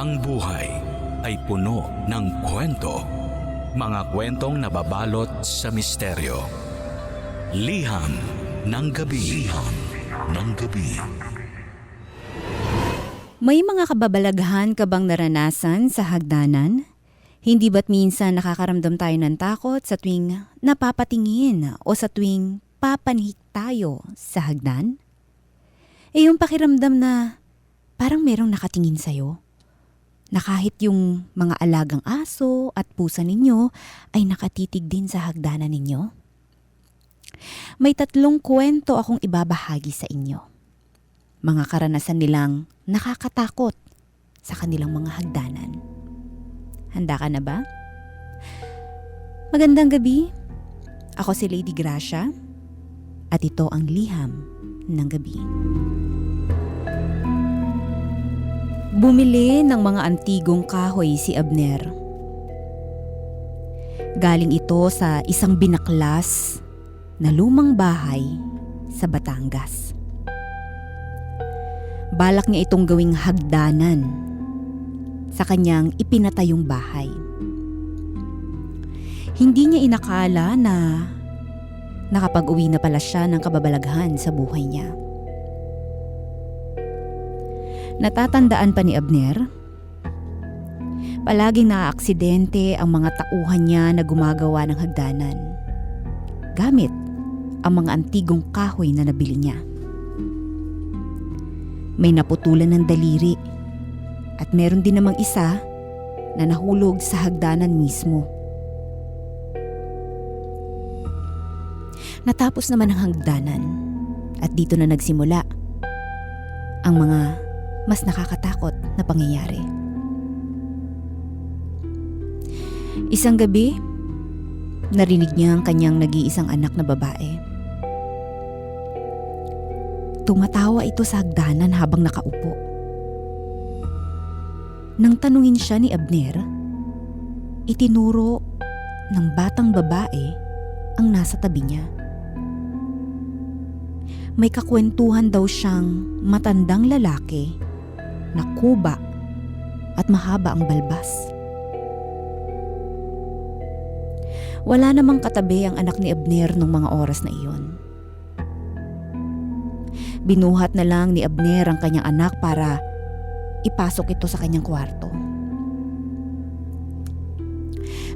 Ang buhay ay puno ng kwento. Mga kwentong nababalot sa misteryo. Liham ng gabi. Liham ng gabi. May mga kababalaghan ka bang naranasan sa hagdanan? Hindi ba't minsan nakakaramdam tayo ng takot sa tuwing napapatingin o sa tuwing papanhik tayo sa hagdan? Yung pakiramdam na parang merong nakatingin sa'yo. Na kahit yung mga alagang aso at pusa ninyo ay nakatitig din sa hagdanan ninyo? May 3 kwento akong ibabahagi sa inyo. Mga karanasan nilang nakakatakot sa kanilang mga hagdanan. Handa ka na ba? Magandang gabi. Ako si Lady Gracia at ito ang Liham ng Gabi. Bumili ng mga antigong kahoy si Abner. Galing ito sa isang binaklas na lumang bahay sa Batangas. Balak niya itong gawing hagdanan sa kanyang ipinatayong bahay. Hindi niya inakala na nakapag-uwi na pala siya ng kababalaghan sa buhay niya. Natatandaan pa ni Abner, palaging naaaksidente ang mga tauhan niya na gumagawa ng hagdanan gamit ang mga antigong kahoy na nabili niya. May naputulan ng daliri at meron din namang isa na nahulog sa hagdanan mismo. Natapos naman ang hagdanan at dito na nagsimula ang mga mas nakakatakot na pangyayari. Isang gabi, narinig niya ang kanyang nag-iisang anak na babae. Tumatawa ito sa hagdanan habang nakaupo. Nang tanungin siya ni Abner, itinuro ng batang babae ang nasa tabi niya. May kakwentuhan daw siyang matandang lalaki na kuba at mahaba ang balbas. Wala namang katabi ang anak ni Abner nung mga oras na iyon. Binuhat na lang ni Abner ang kanyang anak para ipasok ito sa kanyang kwarto.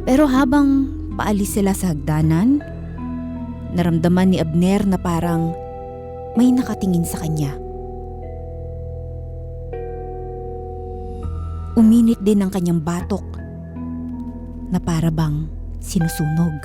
Pero habang paalis sila sa hagdanan, naramdaman ni Abner na parang may nakatingin sa kanya. Uminit din ang kanyang batok na para bang sinusunog.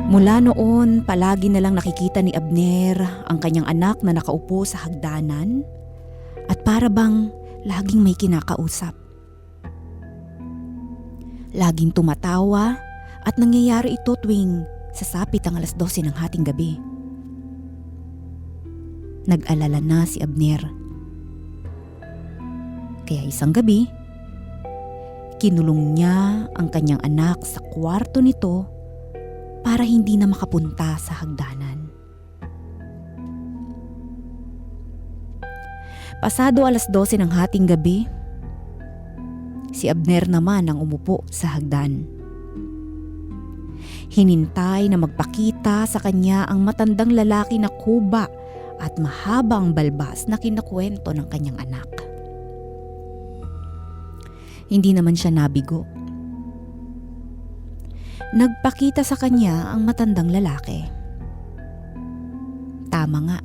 Mula noon, palagi na lang nakikita ni Abner ang kanyang anak na nakaupo sa hagdanan at para bang laging may kinakausap. Laging tumatawa at nangyayari ito tuwing sasapit ang 12:00 ng hating gabi. Nag-alala na si Abner. Kaya isang gabi, kinulong niya ang kanyang anak sa kwarto nito para hindi na makapunta sa hagdanan. Pasado 12:00 ng hating gabi, si Abner naman ang umupo sa hagdan. Hinintay na magpakita sa kanya ang matandang lalaki na kuba at mahabang balbas na kinakwento ng kanyang anak. Hindi naman siya nabigo. Nagpakita sa kanya ang matandang lalaki. Tama nga.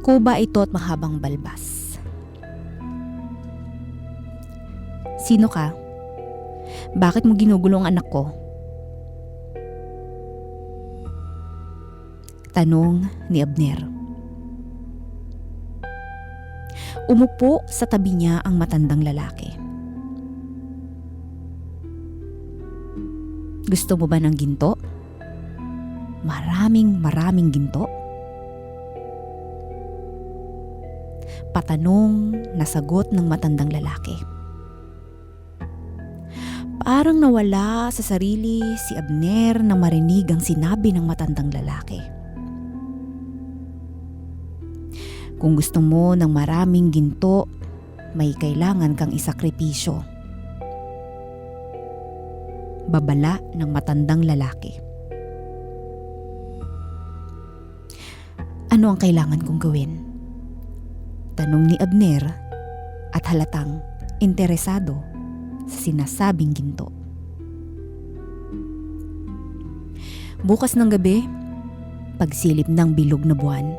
Kuba ito at mahabang balbas. Sino ka? Bakit mo ginugulo ang anak ko? Tanong ni Abner. Umupo sa tabi niya ang matandang lalaki. Gusto mo ba ng ginto? Maraming ginto? Patanong na sagot ng matandang lalaki. Parang nawala sa sarili si Abner nang marinig ang sinabi ng matandang lalaki. Kung gusto mo ng maraming ginto, may kailangan kang isakripisyo. Babala ng matandang lalaki. Ano ang kailangan kong gawin? Tanong ni Abner at halatang interesado sa sinasabing ginto. Bukas ng gabi, pagsilip ng bilog na buwan,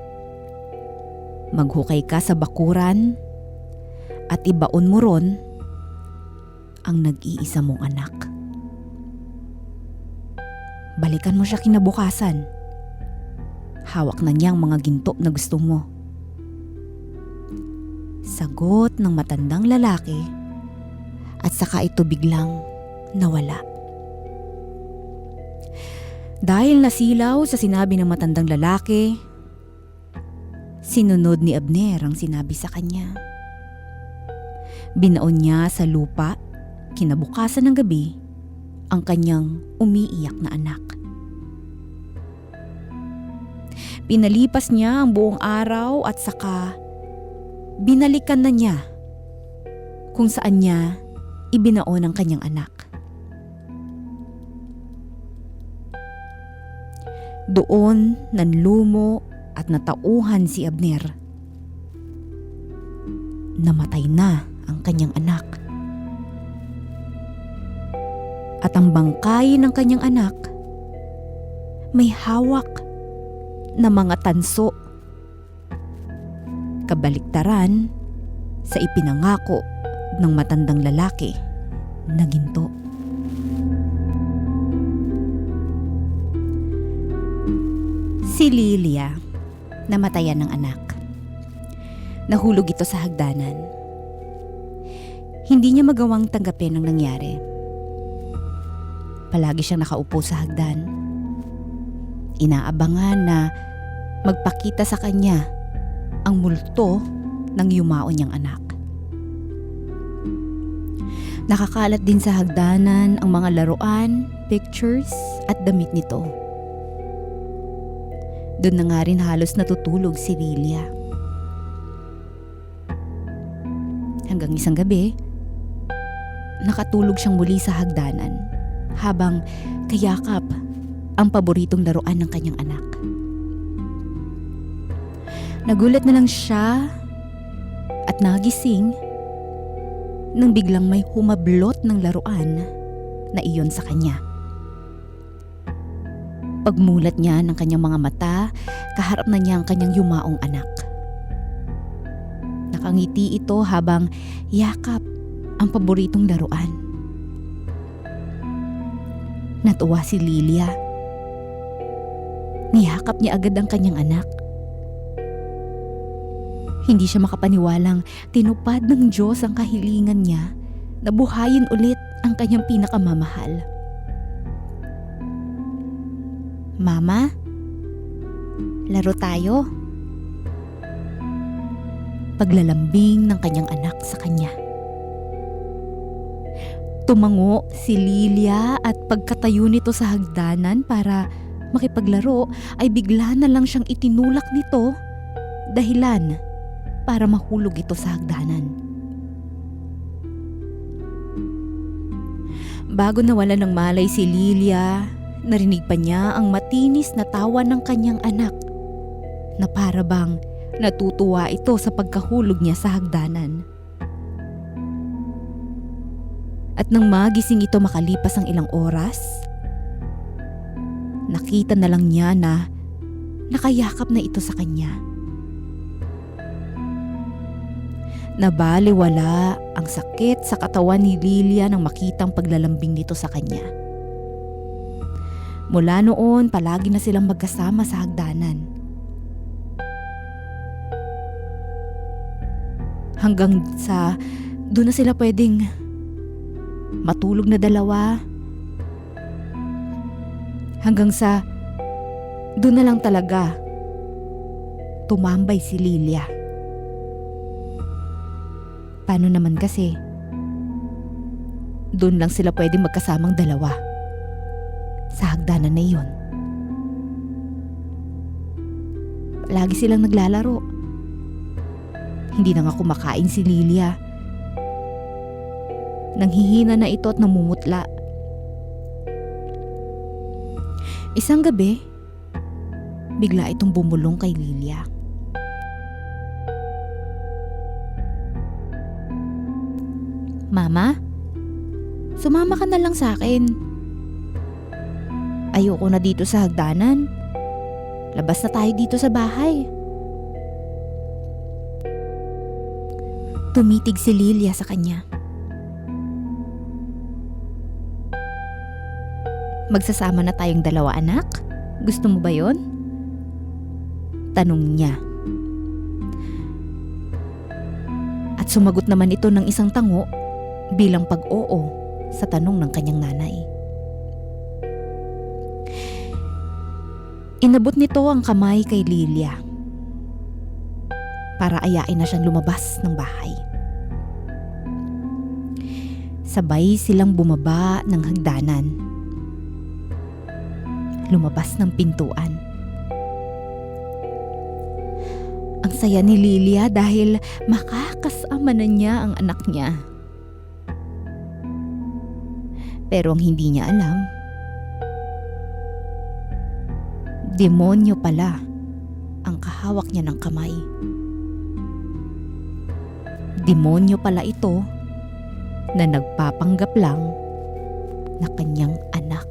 maghukay ka sa bakuran at ibaon mo ron ang nag-iisa mong anak. Balikan mo siya kinabukasan. Hawak na niyang mga ginto na gusto mo. Sagot ng matandang lalaki at saka ito biglang nawala. Dahil nasilaw sa sinabi ng matandang lalaki, sinunod ni Abner ang sinabi sa kanya. Binaon niya sa lupa kinabukasan ng gabi ang kanyang umiiyak na anak. Pinalipas niya ang buong araw at saka binalikan na niya kung saan niya ibinaon ang kanyang anak. Doon nanlumo at natauhan si Abner. Namatay na ang kanyang anak. At ang bangkay ng kanyang anak may hawak na mga tanso. Kabaliktaran sa ipinangako ng matandang lalaki na ginto. Si Lilia, namatayan ng anak. Nahulog ito sa hagdanan. Hindi niya magawang tanggapin ang nangyari. Palagi siyang nakaupo sa hagdan. Inaabangan na magpakita sa kanya ang multo ng yumaon niyang anak. Nakakalat din sa hagdanan ang mga laruan, pictures at damit nito. Doon na nga rin halos natutulog si Lilia. Hanggang isang gabi, nakatulog siyang muli sa hagdanan habang kayakap ang paboritong laruan ng kanyang anak. Nagulat na lang siya at nagising nang biglang may humablot ng laruan na iyon sa kanya. Pagmulat niya ng kanyang mga mata, kaharap na niya ang kanyang yumaong anak. Nakangiti ito habang yakap ang paboritong laruan. Natuwa si Lilia. Niyakap niya agad ang kanyang anak. Hindi siya makapaniwalang tinupad ng Diyos ang kahilingan niya na buhayin ulit ang kanyang pinakamamahal. Mama, laro tayo. Paglalambing ng kanyang anak sa kanya. Tumango si Lilia at pagkatayo nito sa hagdanan para makipaglaro ay bigla na lang siyang itinulak nito dahilan para mahulog ito sa hagdanan. Bago nawala ng malay si Lilia, narinig pa niya ang matinis na tawa ng kanyang anak na para bang natutuwa ito sa pagkahulog niya sa hagdanan. At nang magising ito makalipas ang ilang oras, nakita na lang niya na nakayakap na ito sa kanya. Nabaliwala ang sakit sa katawan ni Lilia nang makitang paglalambing nito sa kanya. Mula noon, palagi na silang magkasama sa hagdanan. Hanggang sa doon na sila pwedeng matulog na dalawa. Hanggang sa doon na lang talaga tumambay si Lilia. Paano naman kasi doon lang sila pwedeng magkasamang dalawa. Sa hagdanan na iyon. Lagi silang naglalaro. Hindi na nga kumakain si Lilia. Nanghihina na ito at namumutla. Isang gabi, bigla itong bumulong kay Lilia. Mama, sumama ka na lang sa akin. Ayoko na dito sa hagdanan. Labas na tayo dito sa bahay. Tumitig si Lilia sa kanya. Magsasama na tayong dalawa, anak? Gusto mo ba yon? Tanong niya. At sumagot naman ito ng isang tango bilang pag-oo sa tanong ng kanyang nanay. Inabot nito ang kamay kay Lilia para ayain na siyang lumabas ng bahay. Sabay silang bumaba ng hagdanan. Lumabas ng pintuan. Ang saya ni Lilia dahil makakasama na niya ang anak niya. Pero ang hindi niya alam, demonyo pala ang kahawak niya ng kamay. Demonyo pala ito na nagpapanggap lang na kanyang anak.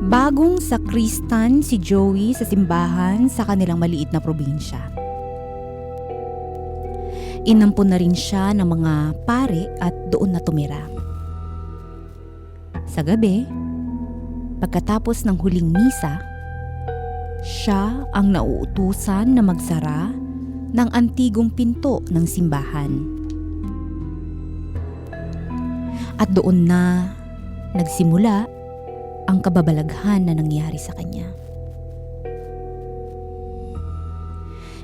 Bagong sakristan si Joey sa simbahan sa kanilang maliit na probinsya. Inampun na rin siya ng mga pare at doon na tumira. Sa gabi, pagkatapos ng huling misa, siya ang nauutusan na magsara ng antigong pinto ng simbahan. At doon na nagsimula ang kababalaghan na nangyari sa kanya.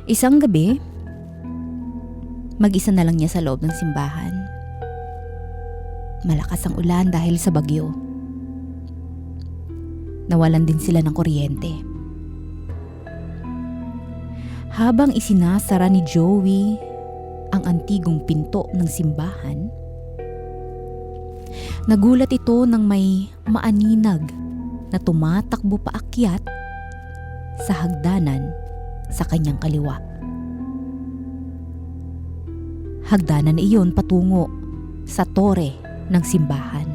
Isang gabi, mag-isa na lang niya sa loob ng simbahan. Malakas ang ulan dahil sa bagyo. Nawalan din sila ng kuryente. Habang isinasara ni Joey ang antigong pinto ng simbahan, nagulat ito nang may maaninag na tumatakbo paakyat sa hagdanan sa kanyang kaliwa. Hagdanan iyon patungo sa tore ng simbahan.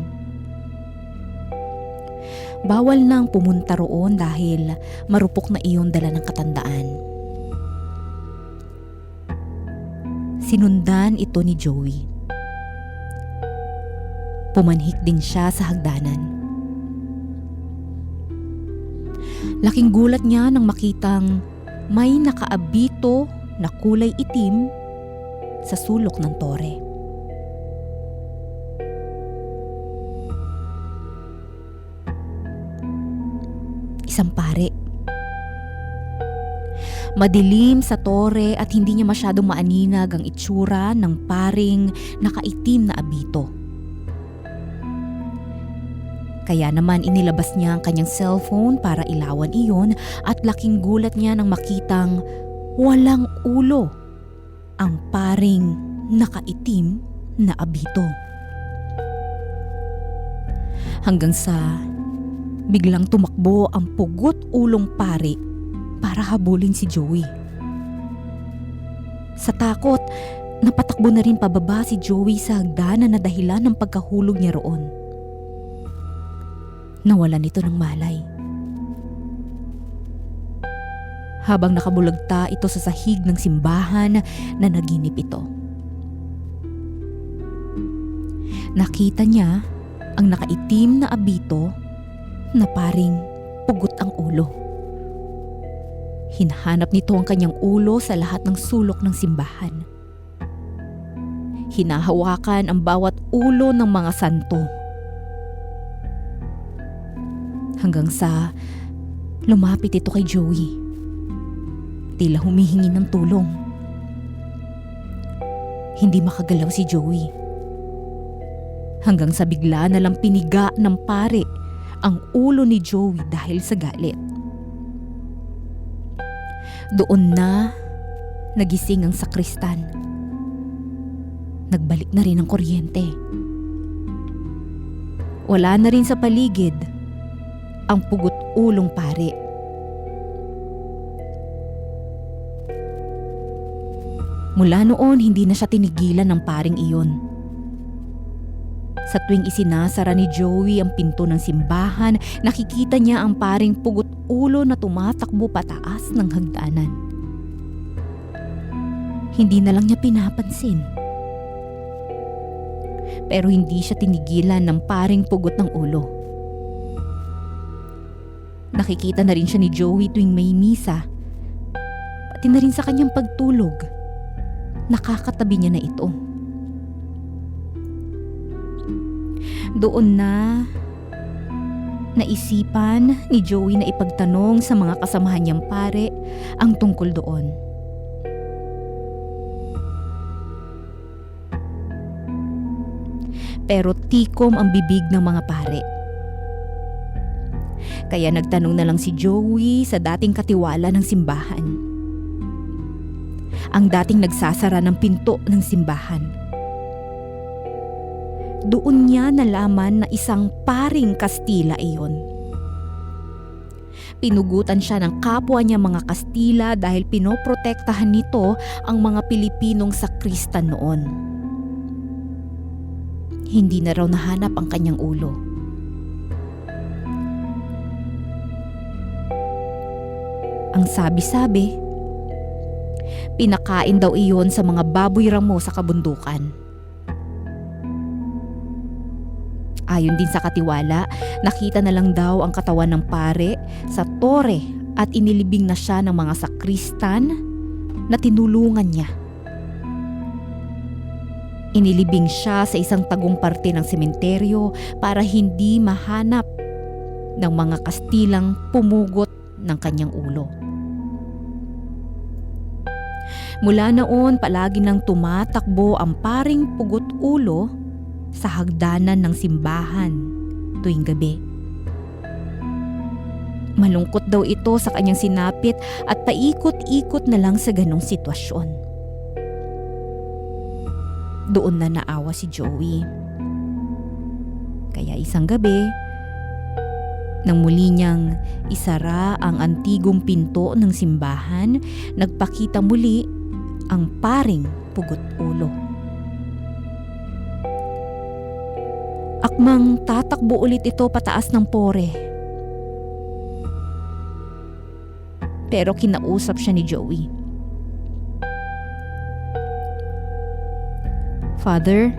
Bawal nang pumunta roon dahil marupok na iyon dala ng katandaan. Sinundan ito ni Joey. Pumanhik din siya sa hagdanan. Laking gulat niya nang makitang may nakaabito na kulay itim sa sulok ng tore. Isang pare. Madilim sa tore at hindi niya masyadong maaninag ang itsura ng paring nakaitim na abito. Kaya naman inilabas niya ang kanyang cellphone para ilawan iyon at laking gulat niya nang makitang walang ulo ang paring nakaitim na abito. Hanggang sa biglang tumakbo ang pugot ulong pari para habulin si Joey. Sa takot, napatakbo na rin pababa si Joey sa hagdanan na dahilan ng pagkahulog niya roon. Nawalan ito ng malay. Habang nakabulagta ito sa sahig ng simbahan, na naginip ito. Nakita niya ang nakaitim na abito na paring pugot ang ulo. Hinahanap nito ang kanyang ulo sa lahat ng sulok ng simbahan. Hinahawakan ang bawat ulo ng mga santo. Hanggang sa lumapit ito kay Joey. Tila humihingi ng tulong. Hindi makagalaw si Joey. Hanggang sa bigla na lang piniga ng pare ang ulo ni Joey dahil sa galit. Doon na nagising ang sakristan. Nagbalik na rin ang kuryente. Wala na rin sa paligid ang pugot-ulong pare. Mula noon, hindi na siya tinigilan ng paring iyon. Sa tuwing isinasara ni Joey ang pinto ng simbahan, nakikita niya ang paring pugot-ulo na tumatakbo pataas ng hagdanan. Hindi na lang niya pinapansin. Pero hindi siya tinigilan ng paring pugot ng ulo. Nakikita na rin siya ni Joey tuwing may misa. Pati na rin sa kanyang pagtulog. Nakakatabi niya na ito. Doon na naisipan ni Joey na ipagtanong sa mga kasamahan niyang pare ang tungkol doon. Pero tikom ang bibig ng mga pare. Kaya nagtanong na lang si Joey sa dating katiwala ng simbahan. Ang dating nagsasara ng pinto ng simbahan. Doon niya nalaman na isang paring Kastila iyon. Pinugutan siya ng kapwa niya mga Kastila dahil pinoprotektahan nito ang mga Pilipinong sakristan noon. Hindi na raw nahanap ang kanyang ulo. Ang sabi-sabi, pinakain daw iyon sa mga baboy ramo sa kabundukan. Ayon din sa katiwala, nakita na lang daw ang katawan ng pare sa tore at inilibing na siya ng mga sakristan na tinulungan niya. Inilibing siya sa isang tagong parte ng sementeryo para hindi mahanap ng mga Kastilang pumugot ng kanyang ulo. Mula noon, palagi nang tumatakbo ang paring pugot-ulo sa hagdanan ng simbahan tuwing gabi. Malungkot daw ito sa kanyang sinapit at paikot-ikot na lang sa ganong sitwasyon. Doon na naawa si Joey. Kaya isang gabi, nang muli niyang isara ang antigong pinto ng simbahan, nagpakita muli ang paring pugot-ulo. Akmang tatakbo ulit ito pataas ng pore. Pero kinausap siya ni Joey. Father,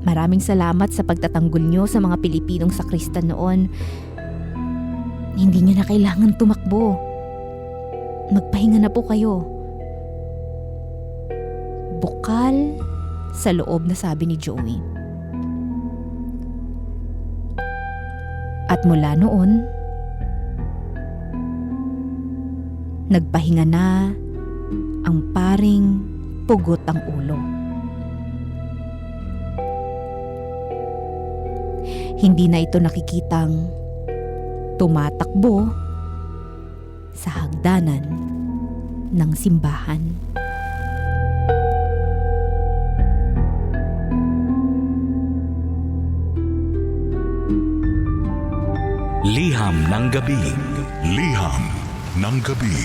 maraming salamat sa pagtatanggol niyo sa mga Pilipinong sakristan noon. Hindi niyo na kailangan tumakbo. Magpahinga na po kayo. Bukal sa loob na sabi ni Joey. At mula noon, nagpahinga na ang paring pugot ang ulo. Hindi na ito nakikitang tumatakbo sa hagdanan ng simbahan. Liham ng gabi. Liham ng gabi.